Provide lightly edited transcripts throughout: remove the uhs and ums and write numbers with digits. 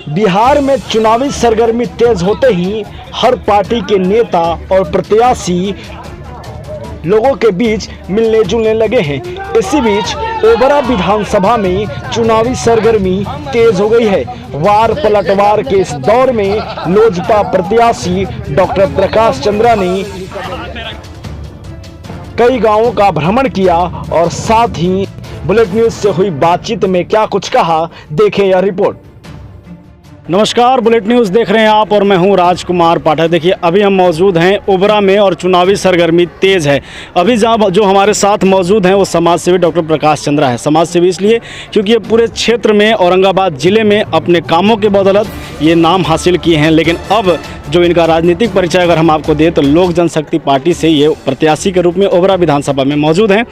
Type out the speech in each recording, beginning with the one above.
बिहार में चुनावी सरगर्मी तेज होते ही हर पार्टी के नेता और प्रत्याशी लोगों के बीच मिलने जुलने लगे हैं। इसी बीच ओबरा विधानसभा में चुनावी सरगर्मी तेज हो गई है। वार पलटवार के इस दौर में लोजपा प्रत्याशी डॉक्टर प्रकाश चंद्रा ने कई गांवों का भ्रमण किया और साथ ही बुलेट न्यूज से हुई बातचीत में क्या कुछ कहा, देखें यह रिपोर्ट। नमस्कार, बुलेट न्यूज़ देख रहे हैं आप और मैं हूं राजकुमार पाठक। देखिए, अभी हम मौजूद हैं ओबरा में और चुनावी सरगर्मी तेज़ है। अभी जहाँ जो हमारे साथ मौजूद हैं वो समाज सेवी डॉक्टर प्रकाश चंद्रा है। समाज सेवी इसलिए क्योंकि ये पूरे क्षेत्र में औरंगाबाद ज़िले में अपने कामों के बदौलत ये नाम हासिल किए हैं। लेकिन अब जो इनका राजनीतिक परिचय अगर हम आपको दें तो लोक जनशक्ति पार्टी से ये प्रत्याशी के रूप में ओबरा विधानसभा में मौजूद हैं।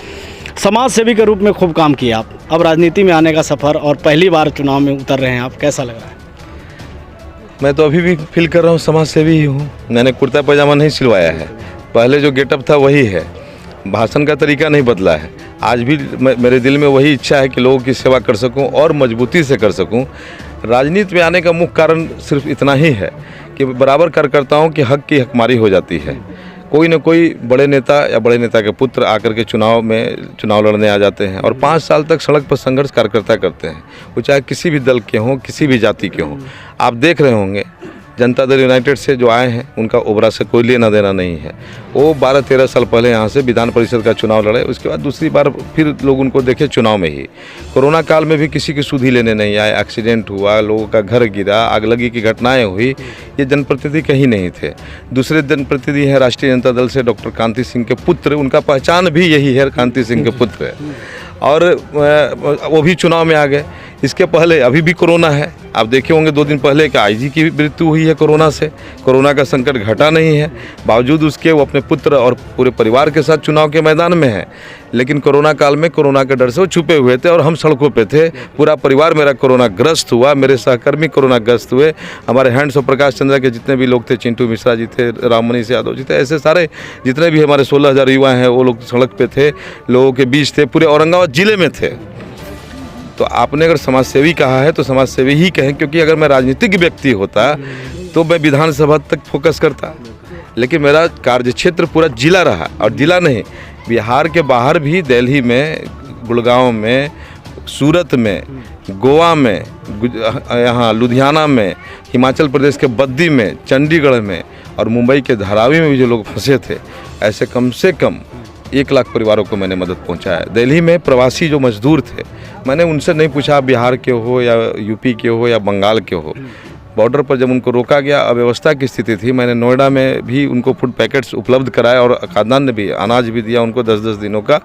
समाज सेवी के रूप में खूब काम किया आप, अब राजनीति में आने का सफ़र और पहली बार चुनाव में उतर रहे हैं आप, कैसा लग रहा है? मैं तो अभी भी फील कर रहा हूँ समाज सेवी ही हूँ। मैंने कुर्ता पैजामा नहीं सिलवाया है, पहले जो गेटअप था वही है, भाषण का तरीका नहीं बदला है। आज भी मेरे दिल में वही इच्छा है कि लोगों की सेवा कर सकूँ और मजबूती से कर सकूँ। राजनीति में आने का मुख्य कारण सिर्फ इतना ही है कि बराबर कार्यकर्ताओं की हक की हकमारी हो जाती है। कोई न कोई बड़े नेता या बड़े नेता के पुत्र आकर के चुनाव लड़ने आ जाते हैं और 5 साल तक सड़क पर संघर्ष कार्यकर्ता करते हैं, वो चाहे किसी भी दल के हों, किसी भी जाति के हों। आप देख रहे होंगे जनता दल यूनाइटेड से जो आए हैं उनका ओबरा से कोई लेना देना नहीं है। वो 12-13 साल पहले यहाँ से विधान परिषद का चुनाव लड़े, उसके बाद दूसरी बार फिर लोग उनको देखे चुनाव में ही। कोरोना काल में भी किसी की सुधि लेने नहीं आए, एक्सीडेंट हुआ, लोगों का घर गिरा, आगलगी की घटनाएं हुई, ये जनप्रतिनिधि कहीं नहीं थे। दूसरे जनप्रतिनिधि हैं राष्ट्रीय जनता दल से डॉक्टर कांति सिंह के पुत्र, उनका पहचान भी यही है, कांति सिंह के पुत्र है, और वो भी चुनाव में आ गए। इसके पहले अभी भी कोरोना है, आप देखे होंगे 2 दिन पहले कि आईजी की मृत्यु हुई है कोरोना से। कोरोना का संकट घटा नहीं है, बावजूद उसके वो अपने पुत्र और पूरे परिवार के साथ चुनाव के मैदान में हैं। लेकिन कोरोना काल में कोरोना के डर से वो छुपे हुए थे और हम सड़कों पे थे। पूरा परिवार मेरा कोरोना ग्रस्त हुआ, मेरे सहकर्मी कोरोना ग्रस्त हुए, हमारे हैंड्स ऑफ प्रकाश चंद्रा के जितने भी लोग थे, चिंटू मिश्रा जी थे, राममनीष यादव जी थे, ऐसे सारे जितने भी हमारे 16,000 युवा हैं वो लोग सड़क पे थे, लोगों के बीच थे, पूरे औरंगाबाद जिले में थे। तो आपने अगर समाज सेवी कहा है तो समाज सेवी ही कहें, क्योंकि अगर मैं राजनीतिक व्यक्ति होता तो मैं विधानसभा तक फोकस करता। लेकिन मेरा कार्यक्षेत्र पूरा जिला रहा, और जिला नहीं, बिहार के बाहर भी, दिल्ली में, गुड़गांव में, सूरत में, गोवा में, यहाँ लुधियाना में, हिमाचल प्रदेश के बद्दी में, चंडीगढ़ में और मुंबई के धारावी में भी जो लोग फंसे थे, ऐसे कम से कम 1 लाख परिवारों को मैंने मदद पहुंचाया। दिल्ली में प्रवासी जो मजदूर थे, मैंने उनसे नहीं पूछा बिहार के हो या यूपी के हो या बंगाल के हो। बॉर्डर पर जब उनको रोका गया, अव्यवस्था की स्थिति थी, मैंने नोएडा में भी उनको फूड पैकेट्स उपलब्ध कराए और खाद्यान्न भी, अनाज भी दिया उनको 10-10 दिनों का।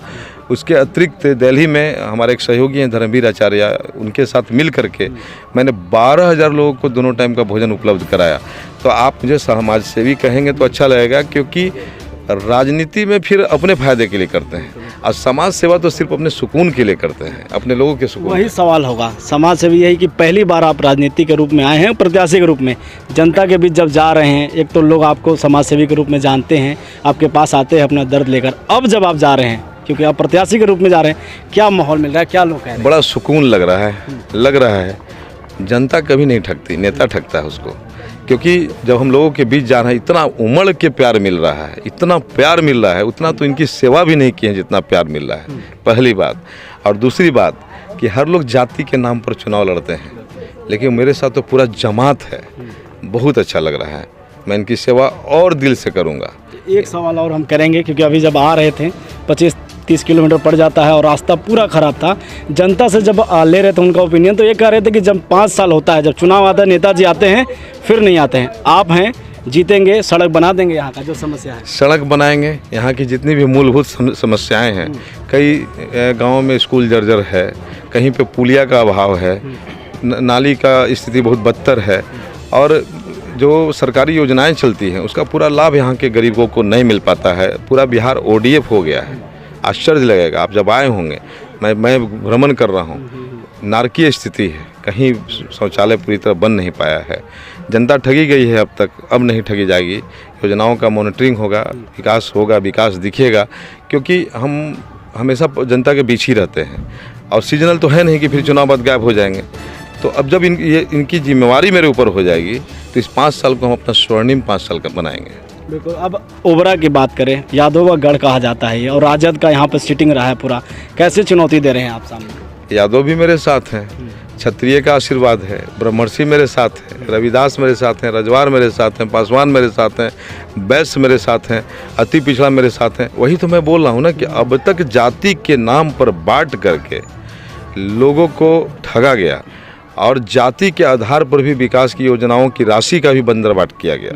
उसके अतिरिक्त दिल्ली में हमारे एक सहयोगी हैं धर्मवीर आचार्य, उनके साथ मिल करके मैंने 12,000 लोगों को दोनों टाइम का भोजन उपलब्ध कराया। तो आप मुझे समाज सेवी कहेंगे तो अच्छा लगेगा, क्योंकि राजनीति में फिर अपने फायदे के लिए करते हैं और समाज सेवा तो सिर्फ अपने सुकून के लिए करते हैं, अपने लोगों के सुकून। वही सवाल होगा समाज सेवी यही कि पहली बार आप राजनीति के रूप में आए हैं, प्रत्याशी के रूप में जनता के बीच जब जा रहे हैं, एक तो लोग आपको समाज सेवी के रूप में जानते हैं, आपके पास आते हैं अपना दर्द लेकर। अब जब आप जा रहे हैं, क्योंकि आप प्रत्याशी के रूप में जा रहे हैं, क्या माहौल मिल रहा है, क्या लोग कह रहे हैं? बड़ा सुकून लग रहा है। जनता कभी नहीं ठगती, नेता ठगता है उसको। क्योंकि जब हम लोगों के बीच जा रहे हैं, इतना उमड़ के प्यार मिल रहा है, इतना प्यार मिल रहा है, उतना तो इनकी सेवा भी नहीं की है जितना प्यार मिल रहा है, पहली बात। और दूसरी बात कि हर लोग जाति के नाम पर चुनाव लड़ते हैं, लेकिन मेरे साथ तो पूरा जमात है। बहुत अच्छा लग रहा है, मैं इनकी सेवा और दिल से करूँगा। एक सवाल और हम करेंगे, क्योंकि अभी जब आ रहे थे 25-30 किलोमीटर पड़ जाता है और रास्ता पूरा ख़राब था। जनता से जब ले रहे थे उनका ओपिनियन, तो ये कह रहे थे कि जब 5 साल होता है, जब चुनाव आता है, नेताजी आते हैं फिर नहीं आते हैं। आप हैं, जीतेंगे, सड़क बना देंगे, यहाँ का जो समस्या है सड़क बनाएंगे। यहाँ की जितनी भी मूलभूत समस्याएं हैं, कई गाँवों में स्कूल जर्जर है, कहीं पे पुलिया का अभाव है, नाली का स्थिति बहुत बदतर है, और जो सरकारी योजनाएं चलती हैं उसका पूरा लाभ यहाँ के गरीबों को नहीं मिल पाता है। पूरा बिहार ODF हो गया है। आश्चर्य लगेगा, आप जब आए होंगे, मैं भ्रमण कर रहा हूँ, नारकीय स्थिति है, कहीं शौचालय पूरी तरह बन नहीं पाया है। जनता ठगी गई है अब तक, अब नहीं ठगी जाएगी। योजनाओं का मॉनिटरिंग होगा, विकास होगा, विकास दिखेगा, क्योंकि हम हमेशा जनता के बीच ही रहते हैं और सीजनल तो है नहीं कि फिर चुनाव बाद गायब हो जाएंगे। तो अब जब इनकी जिम्मेवारी मेरे ऊपर हो जाएगी तो इस 5 साल को हम अपना स्वर्णिम 5 साल का बनाएंगे। बिल्कुल। अब ओबरा की बात करें, यादव का गढ़ कहा जाता है ये, और राजद का यहाँ पर सिटिंग रहा है पूरा, कैसे चुनौती दे रहे हैं आप सामने? यादव भी मेरे साथ हैं, क्षत्रिय का आशीर्वाद है, ब्रह्मर्षि मेरे साथ हैं, रविदास मेरे साथ हैं, रजवार मेरे साथ हैं, पासवान मेरे साथ हैं, वैश्य मेरे साथ हैं, अति पिछड़ा मेरे साथ हैं। वही तो मैं बोल रहा हूँ ना कि अब तक जाति के नाम पर बांट करके लोगों को ठगा गया और जाति के आधार पर भी विकास की योजनाओं की राशि का भी बंदरबाट किया गया,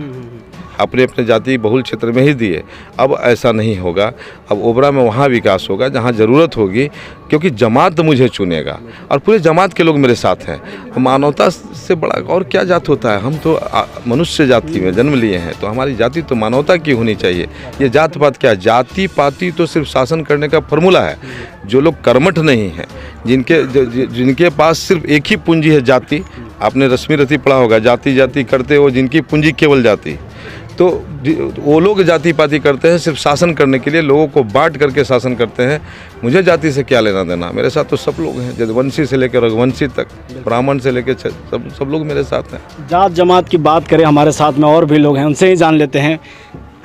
अपने अपने जाति बहुल क्षेत्र में ही दिए। अब ऐसा नहीं होगा। अब ओबरा में वहाँ विकास होगा जहाँ ज़रूरत होगी, क्योंकि जमात मुझे चुनेगा और पूरे जमात के लोग मेरे साथ हैं। मानवता से बड़ा और क्या जात होता है? हम तो मनुष्य जाति में जन्म लिए हैं, तो हमारी जाति तो मानवता की होनी चाहिए। ये जात पात क्या? जाति पाति तो सिर्फ शासन करने का फॉर्मूला है। जो लोग कर्मठ नहीं हैं, जिनके पास सिर्फ एक ही पूंजी है जाति, आपने रश्मि रथी पढ़ा होगा, जाति जाति करते हो जिनकी पूंजी केवल जाति, तो वो लोग जाति पाति करते हैं सिर्फ शासन करने के लिए, लोगों को बांट करके शासन करते हैं। मुझे जाति से क्या लेना देना? मेरे साथ तो सब लोग हैं, यदुवंशी से लेकर रघुवंशी तक, ब्राह्मण से लेकर सब लोग मेरे साथ हैं। जात जमात की बात करें, हमारे साथ में और भी लोग हैं, उनसे ही जान लेते हैं।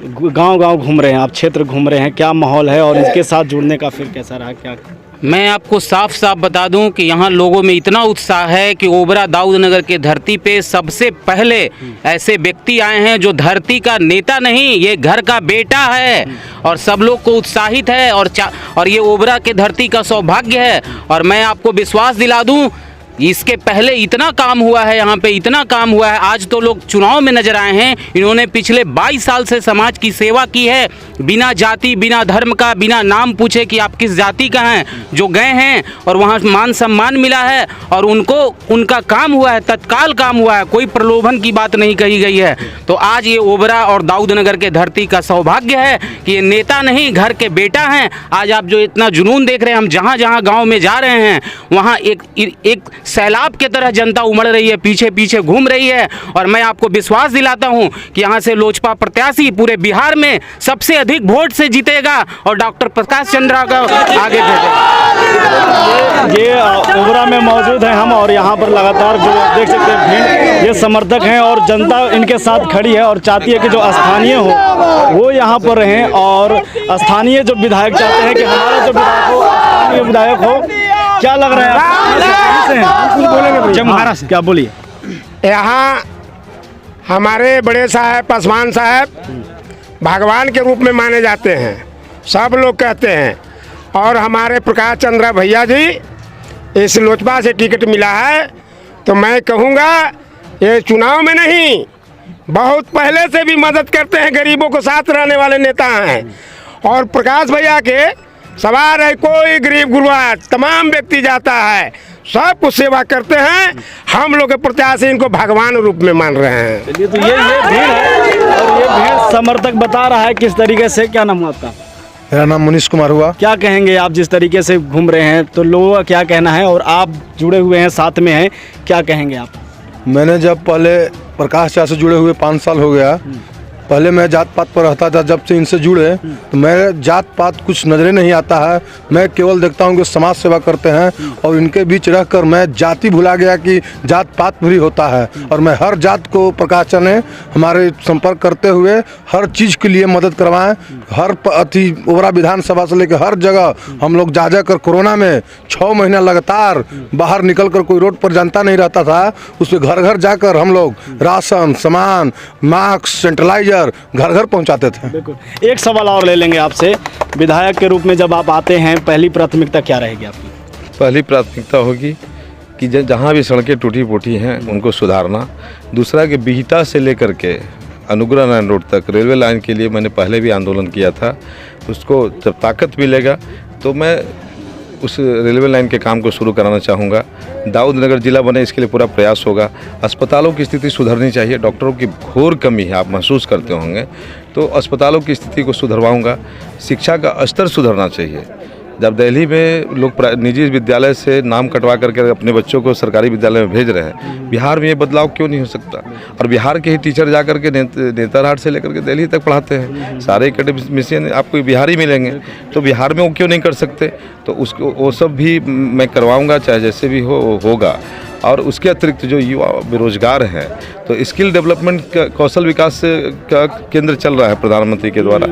गांव-गांव घूम रहे हैं आप, क्षेत्र घूम रहे हैं, क्या माहौल है और इसके साथ जुड़ने का फिर कैसा रहा? क्या मैं आपको साफ साफ बता दूं कि यहाँ लोगों में इतना उत्साह है कि ओबरा दाऊद नगर के धरती पे सबसे पहले ऐसे व्यक्ति आए हैं जो धरती का नेता नहीं, ये घर का बेटा है और सब लोग को उत्साहित है और ये ओबरा के धरती का सौभाग्य है। और मैं आपको विश्वास दिला दूं, इसके पहले इतना काम हुआ है यहाँ पे, इतना काम हुआ है। आज तो लोग चुनाव में नजर आए हैं, इन्होंने पिछले 22 साल से समाज की सेवा की है, बिना जाति बिना धर्म का, बिना नाम पूछे कि आप किस जाति का हैं, जो गए हैं और वहाँ मान सम्मान मिला है और उनका काम हुआ है, तत्काल काम हुआ है, कोई प्रलोभन की बात नहीं कही गई है। तो आज ये ओबरा और दाऊद नगर के धरती का सौभाग्य है कि ये नेता नहीं, घर के बेटा हैं। आज आप जो इतना जुनून देख रहे हैं, हम जहाँ जहाँ गाँव में जा रहे हैं वहाँ एक सैलाब के तरह जनता उमड़ रही है, पीछे पीछे घूम रही है। और मैं आपको विश्वास दिलाता हूं कि यहां से लोजपा प्रत्याशी पूरे बिहार में सबसे अधिक वोट से जीतेगा और डॉक्टर प्रकाश चंद्रा का आगे भेजेगा। ये ओबरा में मौजूद हैं हम और यहाँ पर लगातार जो देख सकते हैं भीड़, ये समर्थक हैं और जनता इनके साथ खड़ी है और चाहती है कि जो स्थानीय हो वो यहाँ पर रहें और स्थानीय जो विधायक चाहते हैं कि हमारा जो विधायक हो स्थानीय विधायक हो। क्या लग रहा है आप? महाराष्ट्र क्या बोलिए? यहाँ हमारे बड़े साहब पासवान साहब भगवान के रूप में माने जाते हैं, सब लोग कहते हैं। और हमारे प्रकाश चंद्रा भैया जी इस लोजपा से टिकट मिला है, तो मैं कहूँगा ये चुनाव में नहीं, बहुत पहले से भी मदद करते हैं, गरीबों को साथ रहने वाले नेता हैं। और प्रकाश भैया के सवाल है, कोई गरीब गुरबा तमाम व्यक्ति जाता है, सब कुछ सेवा करते हैं। हम लोग के प्रत्याशी इनको भगवान रूप में मान रहे हैं। चलिए, तो ये भीड़ है और ये भीड़ समर्थक बता रहा है किस तरीके से। क्या नाम हुआ आपका? मेरा नाम मनीष कुमार हुआ। क्या कहेंगे आप, जिस तरीके से घूम रहे हैं तो लोगों का क्या कहना है और आप जुड़े हुए हैं, साथ में हैं, क्या कहेंगे आप? मैंने जब पहले प्रकाश चा से जुड़े हुए 5 साल हो गया, पहले मैं जात पात पर रहता था। जब से इनसे जुड़े तो मेरे जात पात कुछ नज़रें नहीं आता है, मैं केवल देखता हूँ कि समाज सेवा करते हैं और इनके बीच रहकर मैं जाति भुला गया कि जात पात भी होता है। और मैं हर जात को प्रकाश ने हमारे संपर्क करते हुए हर चीज़ के लिए मदद करवाएं। हर ओबरा विधानसभा से लेकर हर जगह हम लोग जा कर कोरोना में 6 महीना लगातार बाहर निकल कर, कोई रोड पर जनता नहीं रहता था, उसमें घर घर जाकर हम लोग राशन, सामान, मास्क, सैनिटाइजर घर घर पहुंचाते थे। बिल्कुल। एक सवाल और ले लेंगे आपसे, विधायक के रूप में जब आप आते हैं, पहली प्राथमिकता क्या रहेगी आपकी? पहली प्राथमिकता होगी कि जहाँ भी सड़कें टूटी फूटी हैं उनको सुधारना। दूसरा कि बिहटा से लेकर के अनुग्रह लाइन रोड तक रेलवे लाइन के लिए मैंने पहले भी आंदोलन किया था, उसको जब ताकत मिलेगा तो मैं उस रेलवे लाइन के काम को शुरू कराना चाहूँगा। दाऊद नगर जिला बने, इसके लिए पूरा प्रयास होगा। अस्पतालों की स्थिति सुधरनी चाहिए, डॉक्टरों की घोर कमी है, आप महसूस करते होंगे, तो अस्पतालों की स्थिति को सुधरवाऊँगा। शिक्षा का स्तर सुधरना चाहिए। जब दिल्ली में लोग निजी विद्यालय से नाम कटवा करके अपने बच्चों को सरकारी विद्यालय में भेज रहे हैं, बिहार में ये बदलाव क्यों नहीं हो सकता? और बिहार के ही टीचर जा कर के नेतरहाट से लेकर के दिल्ली तक पढ़ाते हैं, सारे एकेडमिशियन आपको बिहारी मिलेंगे, तो बिहार में वो क्यों नहीं कर सकते? तो उसको वो सब भी मैं करवाऊँगा, चाहे जैसे भी होगा। और उसके अतिरिक्त जो युवा बेरोजगार हैं तो स्किल डेवलपमेंट का कौशल विकास का केंद्र चल रहा है प्रधानमंत्री के द्वारा,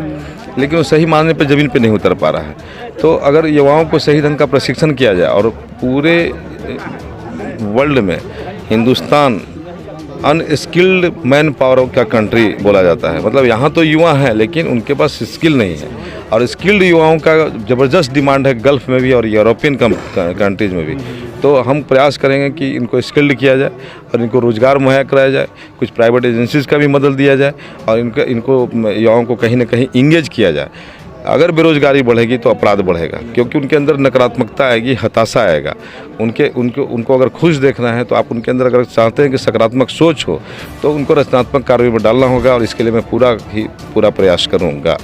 लेकिन वो सही मायने पर ज़मीन पे नहीं उतर पा रहा है। तो अगर युवाओं को सही ढंग का प्रशिक्षण किया जाए, और पूरे वर्ल्ड में हिंदुस्तान अनस्किल्ड मैन पावर का कंट्री बोला जाता है, मतलब यहाँ तो युवा हैं लेकिन उनके पास स्किल नहीं है, और स्किल्ड युवाओं का ज़बरदस्त डिमांड है गल्फ़ में भी और यूरोपियन कंट्रीज़ में भी। तो हम प्रयास करेंगे कि इनको स्किल्ड किया जाए और इनको रोज़गार मुहैया कराया जाए, कुछ प्राइवेट एजेंसीज़ का भी मदद दिया जाए, और इनको युवाओं को कहीं ना कहीं इंगेज किया जाए। अगर बेरोजगारी बढ़ेगी तो अपराध बढ़ेगा, क्योंकि उनके अंदर नकारात्मकता आएगी, हताशा आएगा। उनको अगर खुश देखना है तो आप उनके अंदर अगर चाहते हैं कि सकारात्मक सोच हो तो उनको रचनात्मक कार्यों में डालना होगा, और इसके लिए मैं पूरा प्रयास करूँगा।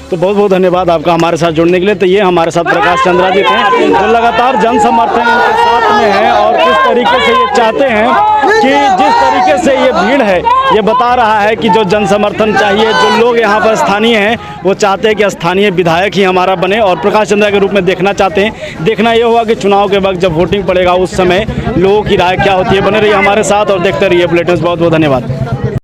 तो बहुत बहुत धन्यवाद आपका हमारे साथ जुड़ने के लिए। तो ये हमारे साथ प्रकाश चंद्रा जी थे, जो लगातार जन समर्थन इनके साथ में है, और किस तरीके से ये चाहते हैं कि जिस तरीके से ये भीड़ है ये बता रहा है कि जो जन समर्थन चाहिए, जो लोग यहाँ पर स्थानीय हैं वो चाहते हैं कि स्थानीय विधायक ही हमारा बने, और प्रकाश चंद्रा के रूप में देखना चाहते हैं। देखना ये होगा कि चुनाव के वक्त जब वोटिंग पड़ेगा उस समय लोगों की राय क्या होती है। बने रहिए हमारे साथ और देखते रहिए बुलेटिन। बहुत बहुत धन्यवाद।